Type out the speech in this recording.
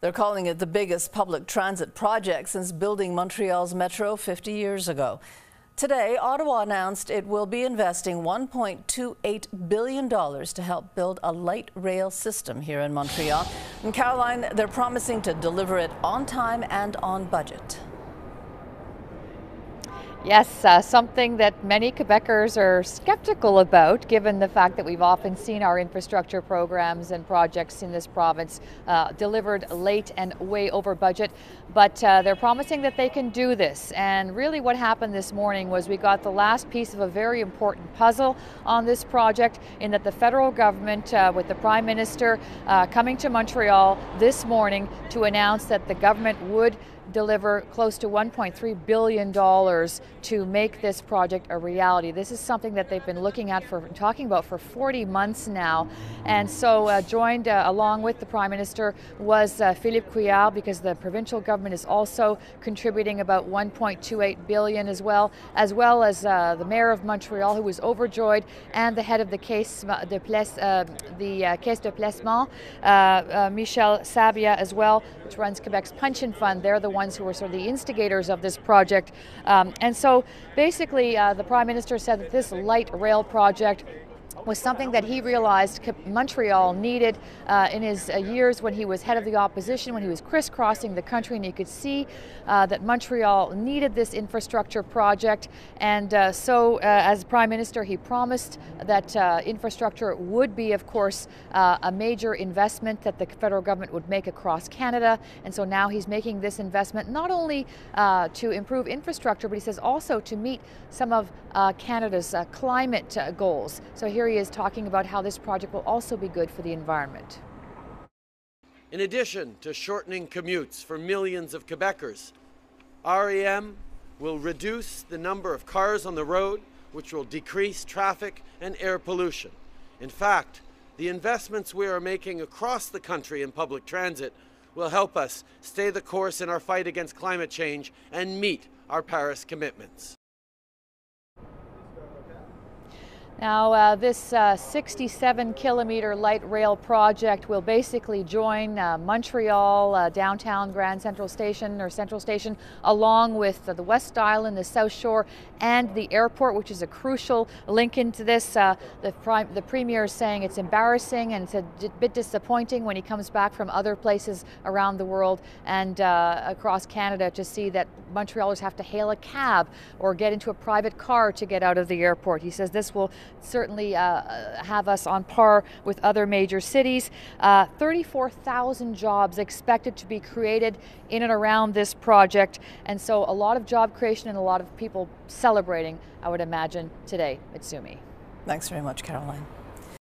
They're calling it the biggest public transit project since building Montreal's metro 50 years ago. Today, Ottawa announced it will be investing $1.28 billion to help build a light rail system here in Montreal. And Caroline, they're promising to deliver it on time and on budget. Yes, something that many Quebecers are skeptical about, given the fact that we've often seen our infrastructure programs and projects in this province delivered late and way over budget. But they're promising that they can do this. And really what happened this morning was we got the last piece of a very important puzzle on this project, in that the federal government, with the Prime Minister coming to Montreal this morning to announce that the government would deliver close to $1.3 billion to make this project a reality. This is something that they've been talking about for 40 months now. And so joined along with the Prime Minister was Philippe Couillard, because the provincial government is also contributing about $1.28 billion as well as the Mayor of Montreal, who was overjoyed, and the head of the Caisse de Placement, Michel Sabia as well, which runs Quebec's pension fund. They're the ones who were sort of the instigators of this project. And so basically the Prime Minister said that this light rail project was something that he realized Montreal needed in his years when he was head of the opposition, when he was crisscrossing the country, and he could see that Montreal needed this infrastructure project. And so as Prime Minister, he promised that infrastructure would be, of course, a major investment that the federal government would make across Canada. And so now he's making this investment not only to improve infrastructure, but he says also to meet some of Canada's climate goals. So here he is talking about how this project will also be good for the environment. In addition to shortening commutes for millions of Quebecers, REM will reduce the number of cars on the road, which will decrease traffic and air pollution. In fact, the investments we are making across the country in public transit will help us stay the course in our fight against climate change and meet our Paris commitments. Now, this 67-kilometer light rail project will basically join Montreal downtown Grand Central Station, or Central Station, along with the West Island, the South Shore, and the airport, which is a crucial link into this. The Premier is saying it's embarrassing and it's a bit disappointing when he comes back from other places around the world and across Canada to see that Montrealers have to hail a cab or get into a private car to get out of the airport. He says this will certainly have us on par with other major cities. 34,000 jobs expected to be created in and around this project, and so a lot of job creation and a lot of people celebrating, I would imagine, today at Sumi. Thanks very much, Caroline.